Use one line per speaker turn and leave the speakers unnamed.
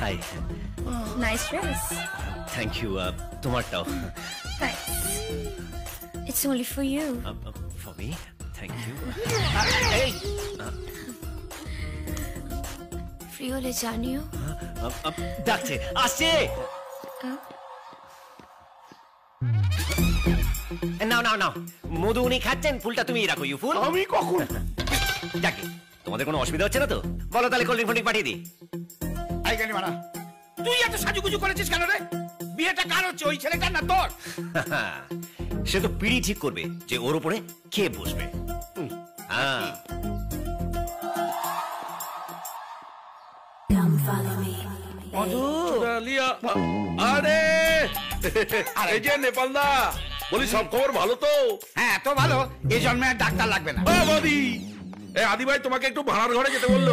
High.
Nice dress.
Thank you. তোমারটাও।
Thanks. It's only for you.
For me? Thank you. এই
free হলে জানিও।
ডাকছে, আসছে। নাও নাও নাও, মধু উনি খাচ্ছেন, ফুলটা তুমি রাখো। ইউ ফুল।
আমি কখন?
যাকে, তোমাদের কোনো অসুবিধা হচ্ছে না তো? বলো তাহলে কোল্ড ড্রিঙ্ক পাঠিয়ে দিই।
আই গেলি মারা, তুই এত সাজুগুজু করেছিস কেন রে? বিয়েটা কার হচ্ছে, ওই ছেলেটার না তোর?
সে তো পিড়ি ঠিক করবে যে ওর উপরে কে বসবে। হ্যাঁ,
আরে এই যে নেপাল দা, বলি সব খবর ভালো তো?
হ্যাঁ, এত ভালো এই জন্মে আর ডাক্তার লাগবে না।
আদি ভাই তোমাকে একটু ভাড়ার ঘরে যেতে বললো।